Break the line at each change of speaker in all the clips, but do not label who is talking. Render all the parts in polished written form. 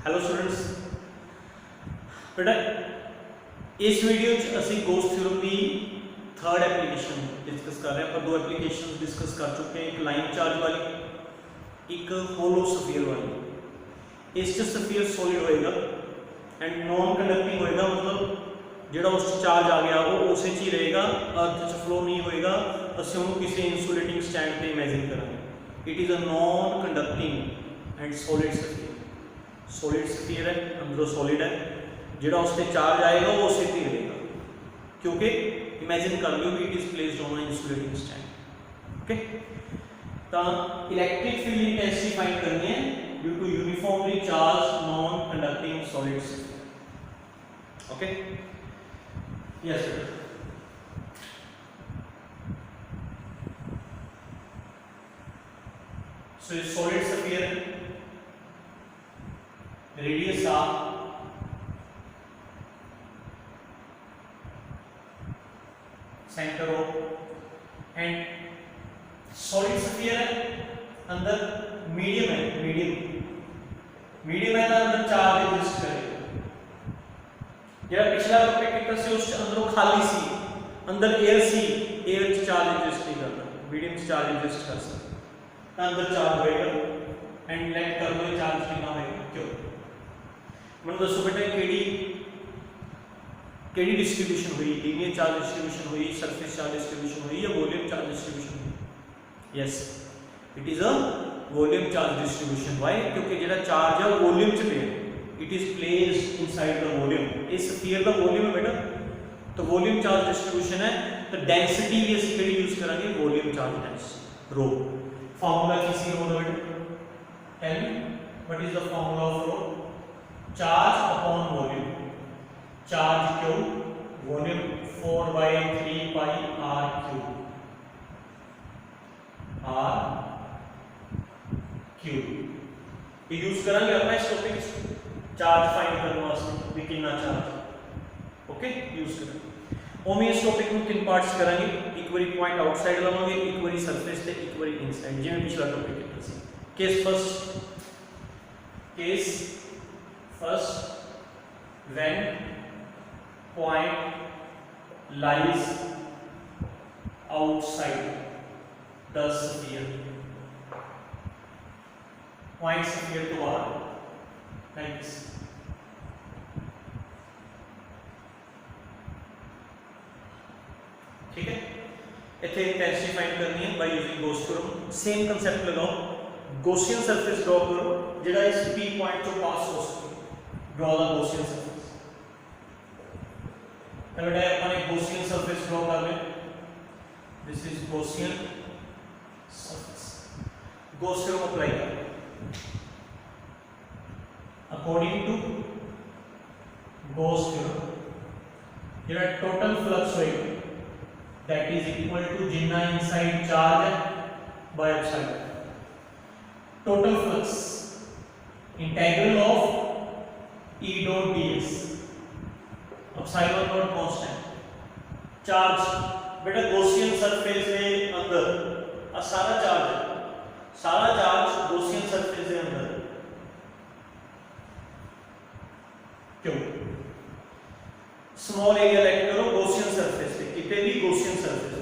Hello students, बेटा इस video असी गोस थ्योरम की थर्ड एप्लीकेशन डिस्कस कर रहे हैं। दो एप्लीकेशन डिस्कस कर चुके हैं, एक लाइन चार्ज वाली, एक होलो सफीयर वाली। इस सफीयर सॉलिड होएगा एंड नॉन कंडक्टिंग होएगा, मतलब जो उस चार्ज आ गया वो उस ही रहेगा, अर्थ च फ्लो नहीं होएगा। असं उन्होंने किसी इंसुलेटिंग स्टैंड पर इमेजिन करेंगे। It is a non conducting and solid sphere. Solid sphere है, अंदरों सॉलिड है, जो उस पर चार्ज आएगा वो उस ही रहेगा, क्योंकि इमेजिन कर लो कि it is placed on insulating stand. Okay, तो इलेक्ट्रिक फील्ड इंटेंसिटी फाइंड करनी है due to uniformly charge non conducting solid sphere. Okay, yes sir. So solid sphere radius r center of and solid sphere है, अंदर medium है, medium है तो अंदर charge exist करेगा। जरा पिछला टॉपिक कितना से उस अंदरों खाली सी, अंदर एयर सी, एयर च चार्ज एग्जिस्ट नहीं करता, मीडियम च चार्ज एग्जिस्ट कर सकता, अंदर चार्ज होएगा एंड लेट कर लो चार्ज कितना होएगा। क्यों मैं दसो बेटा केड़ी डिस्ट्रीब्यूशन हुई, लीनियर चार्ज डिस्ट्रीब्यूशन हुई, सरफेस चार्ज डिस्ट्रीब्यूशन हुई या वॉल्यूम चार्ज डिस्ट्रीब्यूशन हुई? Yes, it is a volume charge distribution. Why? क्योंकि जेड़ा चार्ज है वो वॉल्यूम च पे, it is placed inside the volume. इस स्फीयर का वॉल्यूम है बेटा, तो वॉल्यूम चार्ज डिस्ट्रीब्यूशन है, तो डेंसिटी भी ਅਸੀਂ केड़ी यूज करेंगे, volume charge density rho. Formula किसी रो दा बेटा, tell me what is the formula of rho? Charge upon volume, charge q volume 4/3 pi r q, ये यूज करेंगे अपना इस टॉपिक चार्ज फाइंड करने वास्ते भी कितना चार्ज। ओके, यूज करेंगे। ओमे इस टॉपिक में तीन पार्ट्स करेंगे, एक बारी पॉइंट आउटसाइड लवांगे, एक बारी सरफेस ते एक बारी इनसाइड, जिवें पिछला टॉपिक किया सी। Case first when point lies outside the sphere, point sphere to बाहर like this। ठीक है, इथे इंटेंसिटी फाइंड करनी है by using Gauss theorem. Same concept लगाओ, गॉसियन सरफेस ड्रॉ करो जेड़ा इस P पॉइंट तो पास हो सके। Draw the Gaussian surface. चलो बेटा अपन एक गॉसियन सरफेस ड्रॉ कर लें। This is Gaussian surface. Gauss theorem apply करें। अकॉर्डिंग टू गॉस थ्योरम जेड़ा टोटल फ्लक्स होएगा दैट इज इक्वल टू जितना इनसाइड चार्ज है by outside. Total flux integral of E dot ds, epsilon not constant. Charge बेटा Gaussian surface के अंदर आ सारा charge है, सारा चार्ज गॉसियन सरफेस के अंदर। क्यों? स्मॉल एरिया लेट करो गॉसियन सरफेस पे, कितने भी गॉसियन सरफेस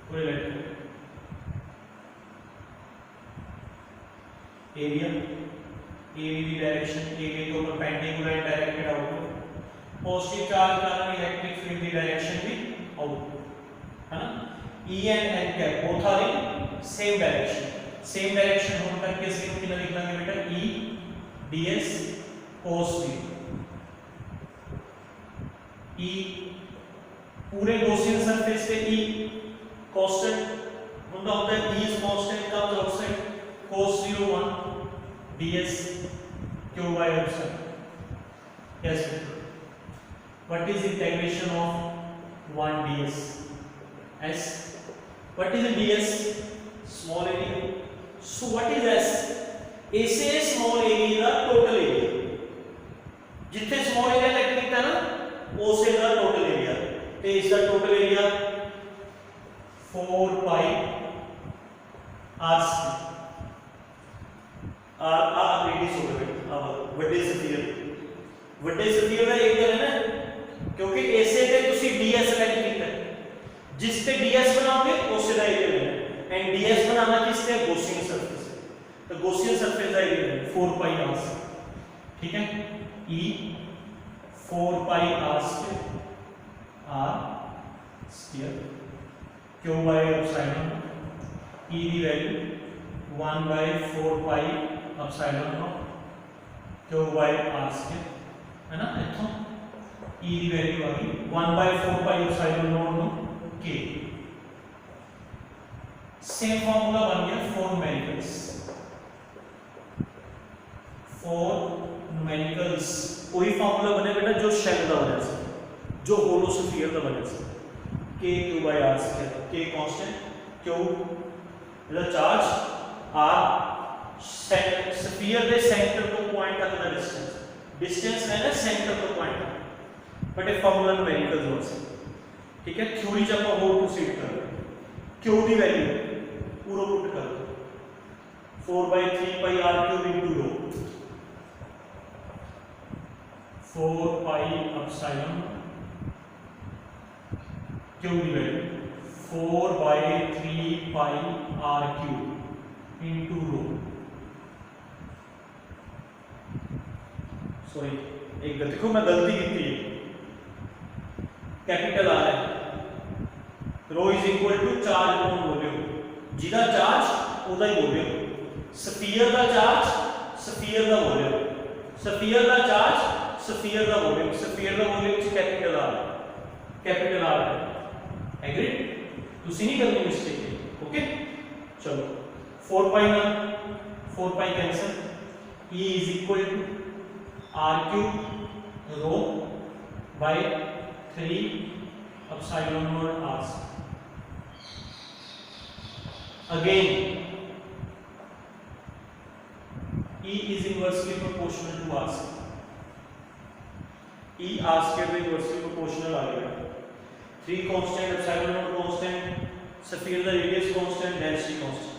पूरे लेट करो एरिया, ए की डायरेक्शन, ए के तो perpendicular and directed outward. Positive charge कारण इलेक्ट्रिक फील्ड की डायरेक्शन भी आउटवर्ड है ना। E and N cap both are in same direction, same direction होने तक के इसको कितना लिख लेंगे बेटा, E ds cos theta. E पूरे गॉसियन सरफेस पे ई कांस्टेंट होता है, E is constant comes outside, cos 0 1 ds q by epsilon। Yes, what is integration of 1 ds? S. What is a ds? Small area. So what is s? S is small area का total area। जितने small area late किया ना, वो से का total area। तो इसका total area 4 pi r square। Radius हो गया ਵੱਡੇ ਸਫੀਅਰ ਦਾ ਏਰੀਆ ਹੈ ਨਾ, ਕਿਉਂਕਿ ਇਸੇ ਤੇ ਤੁਸੀਂ ds ਸਿਲੈਕਟ ਕੀਤਾ ਹੈ, जिस पे ds बनाओगे उसे का एरिया लेना है, एंड ds बनाना किससे, गॉसियन सरफेस है, तो गॉसियन सरफेस का एरिया लेना है 4 पाई r, ठीक है, e 4 pi r square q by epsilon e की value 1 by 4 pi epsilon not q by r square है ना, इथों e की वैल्यू आ गई 1 by 4 pi epsilon not know k, same formula बन गया फॉर न्यूमेरिकल्स, वही फार्मूला बने बेटा जो शेल का बना सी, जो होलो स्फीयर का बना सी, k q by r square, k constant, q the charge, r sphere they centre तो पॉइंट तक का डिस्टेंस है ना सेंटर तो पॉइंट, बट ये फार्मूला न्यूमेरिकल्स हो सकता, ठीक है। थ्योरी जब आप और प्रोसीड कर q की वैल्यू पूरा पुट कर 4/3 pi r cube into rho 4 pi epsilon q की value 4/3 pi r cube into rho, sorry एक देखो मैं गलती की थी, कैपिटल आर है, rho is equal to charge upon volume, जिदा चार्ज ओदा ही वॉल्यूम, स्फीयर दा चार्ज स्फीयर दा वॉल्यूम, स्फीयर दा चार्ज स्फीयर दा वॉल्यूम, स्फीयर दा वॉल्यूम च कैपिटल आर है, एग्रीड, तुसी नहीं करनी मिस्टेक, ओके। चलो 4 पाई ना 4 pi cancel, e is equal to r cube rho by 3 epsilon naught r, again e is inversely proportional to r square, e r square के inversely proportional आ गया, 3 constant epsilon not constant, sphere दा radius constant, density constant,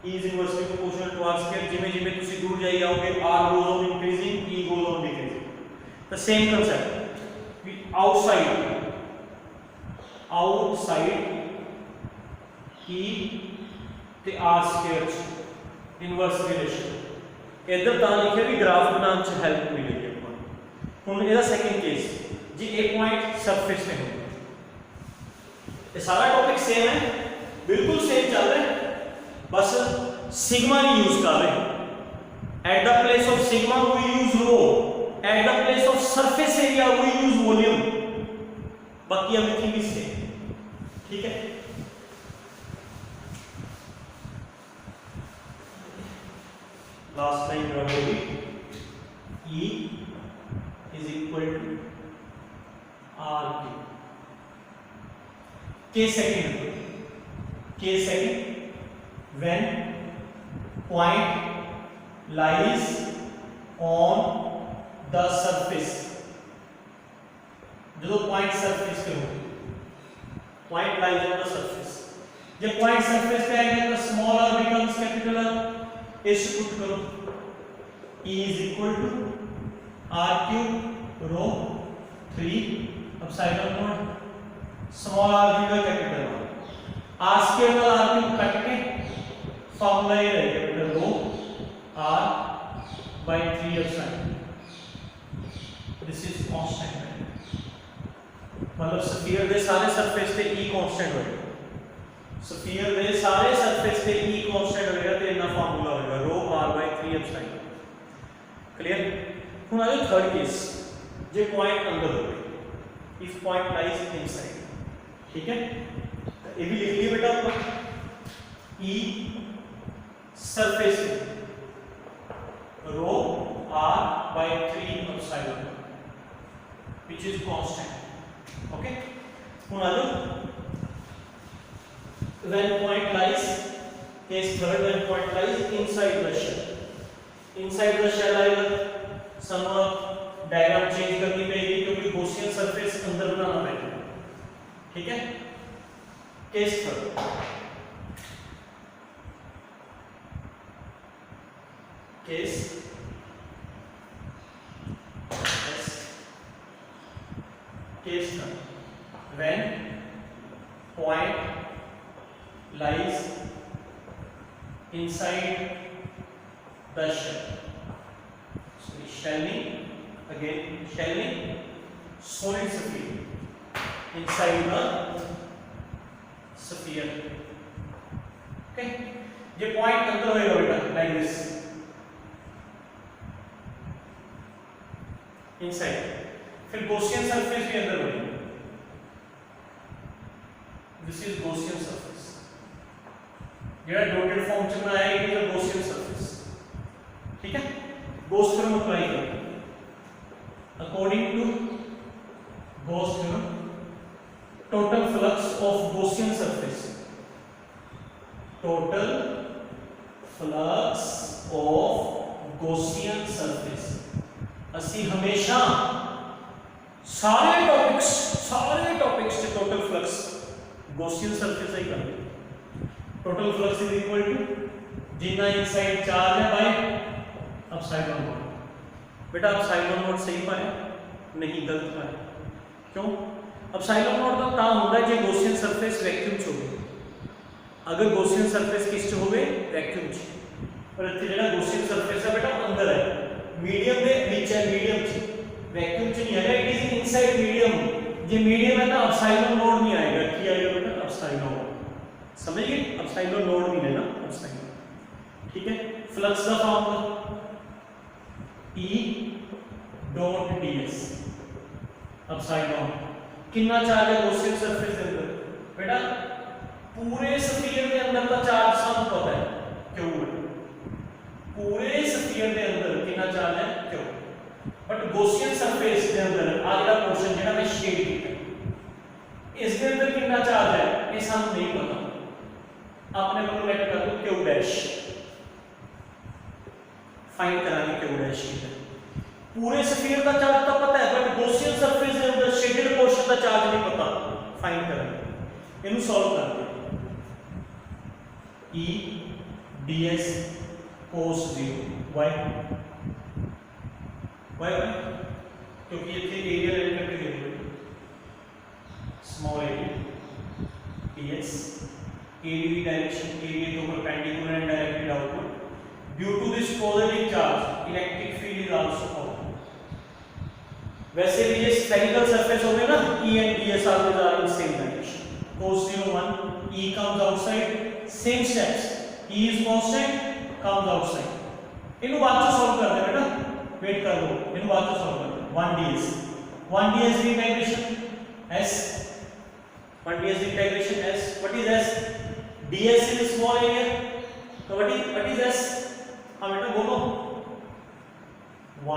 e is inversely proportional to r square, जिमें जिमें तुसी दूर जाई आओगे r goes on increasing, e goes on decreasing, the same concept, we outside e ਤੇ r स्क्वायर इनवर्स रिलेशन, इधर ਤਾਂ ਲਿਖਿਆ ਵੀ ਗ੍ਰਾਫ ਬਣਾਉਣ ਚ ਹੈਲਪ ਮਿਲੇਗੀ ਆਪਾਂ ਨੂੰ। ਹੁਣ ਇਹਦਾ ਸੈਕੰਡ ਕੇਸ, ਜੀ ਇਹ ਪੁਆਇੰਟ ਸਰਫੇਸ ਤੇ ਹੋਵੇ, ਇਹ ਸਾਰਾ ਟੌਪਿਕ ਸੇਮ ਹੈ, ਬਿਲਕੁਲ ਸੇਮ ਚੱਲ ਰਿਹਾ ਹੈ, बस सिग्मा नहीं यूज कर रहे, at the place of sigma we use rho, at the place of surface area we use volume, बाकी एवरीथिंग इज सेम, ठीक है। लास्ट टाइम होगी E is equal to R K second when point lies on the surface, जो point surface पे हो, point lies on the surface, जब point surface पे आएगा तो small r becomes capital R, इस पुट करो E is equal to r cube rho 3 epsilon naught small r की का कैपिटल r स्क्वायर का r क्यूब कट के फॉर्मूला ये रहेगा rho r by 3 epsilon, this is constant, मतलब sphere दे सारे सरफेस पे E कांस्टेंट होएगा, स्फीयर दे सारे सरफेस पे E कांस्टेंट होएगा तो इतना फॉर्मूला होएगा रो r by 3 एप्सिलॉन, क्लियर। हुन आ जाओ थर्ड केस, जे पॉइंट अंदर हो, इफ पॉइंट लाइज इनसाइड, ठीक है, तो ये भी लिख लिए बेटा अपन, E surface rho r by 3 epsilon which is constant, okay। हुन आ जाओ when point lies, case third, when point lies inside the shell, inside the shell आएगा, सम डायग्राम चेंज करनी पड़ेगी क्योंकि गॉसियन सरफेस अंदर बनाना पड़ेगा, ठीक है। Case third, case case study when point lies inside the shelling again shelling solid sphere inside the sphere okay ये point अंदर होएगा बेटा लाइक दिस इनसाइड फिर गॉसियन सरफेस भी अंदर बनेगा दिस इज गॉसियन सरफेस जेड़ा डॉटेड फॉर्म च बनाया है it is a Gaussian surface ठीक है Gauss theorem apply करें according to Gauss theorem total flux of Gaussian surface total flux of Gaussian surface ਅਸੀਂ ਹਮੇਸ਼ਾ ਸਾਰੇ ਟੌਪਿਕਸ ਚ total flux Gaussian surface ਹੀ ਕਰਦੇ total flux is equal to जितना inside charge है बाय अपसाइलॉन नॉट बेटा अपसाइलॉन not सही पाया नहीं गलत पाया क्यों अपसाइलॉन नॉट ਦਾ ਤਾਂ ਹੁੰਦਾ ਜੇ ਗੌਸੀਅਨ ਸਰਫੇਸ ਵੈਕਿਊਮ ਚ ਹੋਵੇ ਅਗਰ ਗੌਸੀਅਨ ਸਰਫੇਸ ਕਿਸ ਚ ਹੋਵੇ ਵੈਕਿਊਮ ਚ ਪਰ ਇੱਥੇ ਜਿਹੜਾ ਗੌਸੀਅਨ ਸਰਫੇਸ ਹੈ ਬੇਟਾ ਅੰਦਰ ਹੈ ਮੀਡੀਅਮ ਦੇ ਵਿੱਚ ਹੈ ਮੀਡੀਅਮ ਚ ਵੈਕਿਊਮ ਚ ਨਹੀਂ ਹੈਗਾ ਇਟ ਇਜ਼ ਇਨਸਾਈਡ ਮੀਡੀਅਮ ਜੇ ਮੀਡੀਅਮ ਹੈ ਤਾਂ अपसाइलॉन नॉट नहीं आएगा ਕੀ आएगा बेटा अपसाइलॉन समझ गए अपसाइलॉन नॉट नहीं लेना अपसाइलॉन ठीक है फ्लक्स का फॉर्मूला E डॉट ds अपसाइलॉन कितना चार्ज है गॉसियन सरफेस के अंदर बेटा पूरे स्फीयर के अंदर का चार्ज सब पता है क्यों पूरे स्फीयर के अंदर कितना चार्ज है क्यों बट गॉसियन सरफेस के अंदर आ वाला पोर्शन जेड़ा मैं शेड किया इसके अंदर कितना चार्ज है ये सब नहीं पता आपने को लेट कर दो क्यू डैश फाइंड कराने क्यू डैश की पूरे स्फीयर का चार्ज तो पता है बट गॉसियन सरफेस के अंदर शेडेड पोर्शन का चार्ज नहीं पता फाइंड कराने इनु सॉल्व करते E ds cos 0 y क्योंकि ये एरिया लेट करके दे दो small area ds ADV direction area के ऊपर perpendicular and directed outward due to this positive charge electric field is also out वैसे भी ये स्फेरिकल सरफेस होंगे ना E and ds always are in same direction cos 0 1 E comes outside same steps E is constant comes outside इनको बाद में solve कर दे बेटा वेट कर लो इनको बाद में सॉल्व कर दो 1 ds की इंटीग्रेशन s 1 ds की integration s what is s ds is small area तो what is s हां बेटा बोलो 1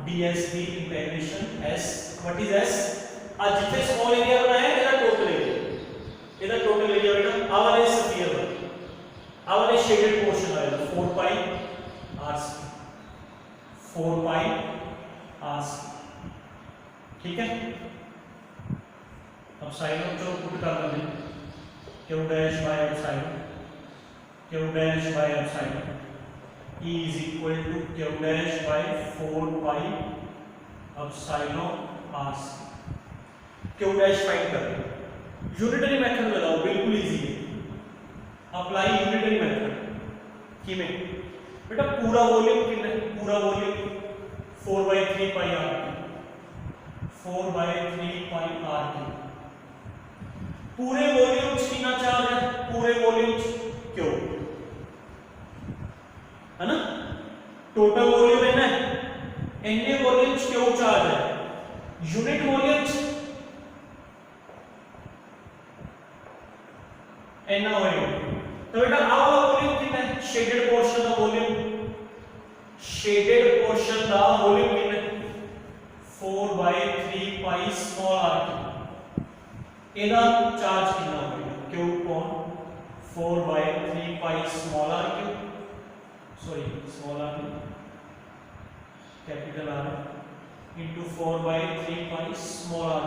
ds की integration s what is s आज जितने स्मॉल एरिया बनाया है ਇਹਦਾ टोटल एरिया बेटा आ वाले स्फीयर आ वाले शेडेड पोर्शन आएगा 4 पाई r ठीक है अब साइन को पुट कर देंगे q dash by epsilon E is equal to q dash by 4 pi epsilon r q dash find करें यूनिटरी मेथड लगाओ बिल्कुल इजी है अप्लाई यूनिटरी मेथड की में बेटा पूरा वॉल्यूम कितना है पूरा volume 4/3 pi r 4/3 pi r पूरे वॉल्यूम कितना चार्ज है पूरे वॉल्यूम क्यों है ना टोटल वॉल्यूम है ना एनए वॉल्यूम क्यों चार्ज है यूनिट वॉल्यूम एन वॉल्यूम तो बेटा आ वाला वॉल्यूम कितना है शेडेड पोर्शन का वॉल्यूम कितना है 4/3 पाई स्मॉल r एदा चार्ज कितना होगा क्यू कौन 4/3 pi small r Q sorry small r capital R into 4/3 pi small r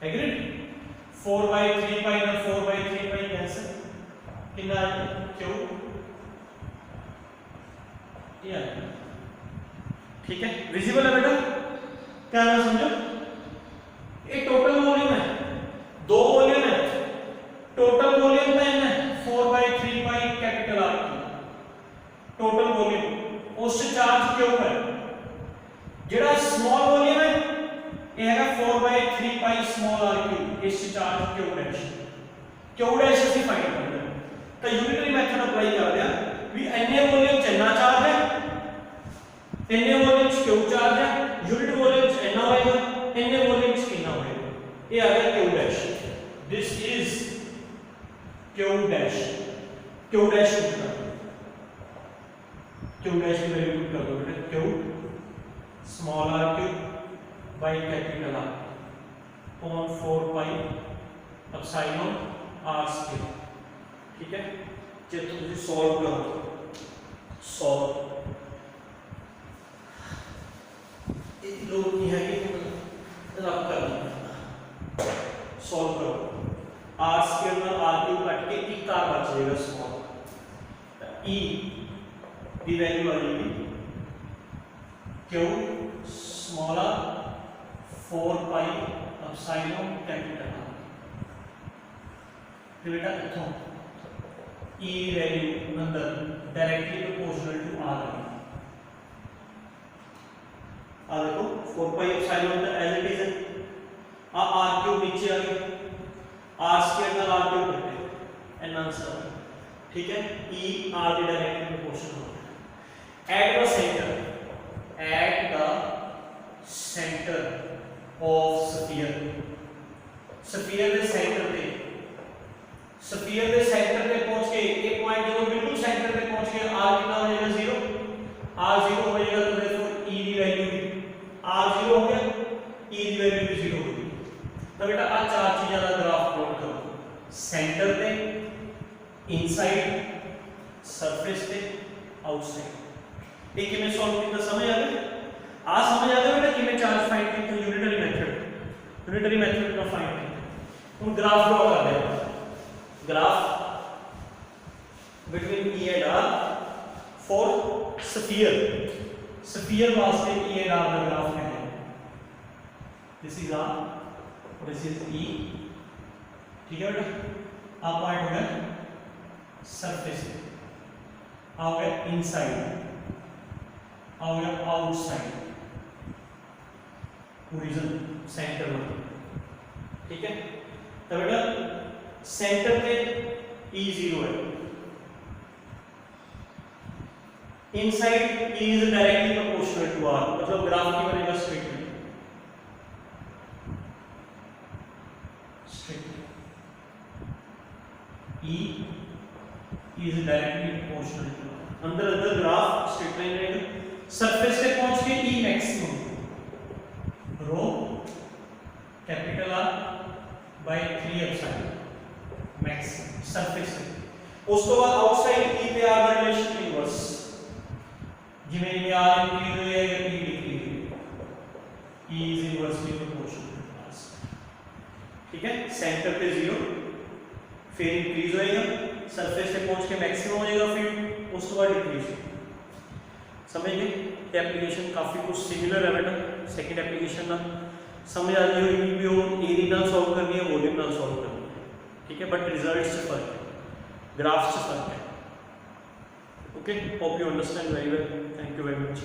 agreed 4/3 pi ना 4/3 pi कैंसिल कितना क्यू ये ठीक है विजिबल है बेटा क्या ना समझो स्मॉल वॉल्यूम है ये हैगा 4/3 पाई स्मॉल r क्यूब इस चार्ज क्यू डैश ਅਸੀਂ फाइंड करना है तो यूनिटरी मेथड अप्लाई कर दिया भी इन्ने वॉल्यूम च इतना चार्ज है इन्ने वॉल्यूम च क्यू चार्ज है यूनिट वॉल्यूम च इतना होएगा इन्ने वॉल्यूम च कितना होएगा ये आ गया Q dash this is Q dash Q dash Q dash की वैल्यू पुट कर दो बेटा Q small r cube by capital R upon 4 pi epsilon r square ठीक है जब तुम सॉल्व करो सॉल्व एक लोग नहीं है कि रब कर दो सॉल्व करो r स्क्वायर में r क्यूब काट के एक r बच जाएगा स्मॉल e की वैल्यू आ जाएगी q small r 4 pi epsilon capital R फिर बेटा इथों e वैल्यू अंदर डायरेक्टली प्रोपोर्शनल टू r आ देखो 4 pi epsilon as it is है r क्यूब नीचे आ गया r स्क्वायर का r क्यूब करते एन आंसर ठीक है e r के डायरेक्टली प्रोपोर्शनल होता है at the centre of sphere के सेंटर पे पहुंच के एक पॉइंट जो बिल्कुल सेंटर पे पहुंच के r कितना हो जाएगा 0 r 0 हो जाएगा तो देयरफॉर e की वैल्यू भी r 0 हो गया e की वैल्यू भी 0 हो गई तो बेटा आ चार चीजें का ग्राफ प्लॉट करो सेंटर पे इनसाइड सरफेस पे आउटसाइड एक में सॉल्व कितना समझ आ गया आ समझ आ गया बेटा कि मैं चार्ज फाइंड करते हैं यूनिटरी मेथड का फाइंड करते हम ग्राफ ड्रॉ कर देंगे graph between E and R for sphere वास्ते E and R का ग्राफ है this is R this is E ठीक है बेटा आप पॉइंट हो गया सरफेस आ गया इनसाइड आ गया आउटसाइड ओरिजिन सेंटर में ठीक है तो बेटा सेंटर पे E 0 है inside E is directly proportional to R मतलब ग्राफ की बनेगा straight E is directly proportional to R अंदर ग्राफ स्ट्रेट लाइन रहेगा सरफेस पे पहुंच के E maximum rho capital R by 3 epsilon max surface पे उसके बाद आउटसाइड E पे R रिलेशन इनवर्स जिमें ये R इंक्रीज हो जाएगा E decrease E is inversely proportional to R ठीक है सेंटर पे 0 फिर इंक्रीज होएगा सरफेस पे पहुंच के मैक्सिमम हो जाएगा फिर उसके बाद डिक्रीज समझ गए ये एप्लीकेशन काफी कुछ सिमिलर है बेटा सेकंड एप्लीकेशन ना समझ आ रही होगी भी वो एरिया नाल सॉल्व करनी है वॉल्यूम नाल सॉल्व करनी है ठीक है बट रिजल्ट्स से फर्क है ग्राफ्स से फर्क है okay hope you understand very well thank you very much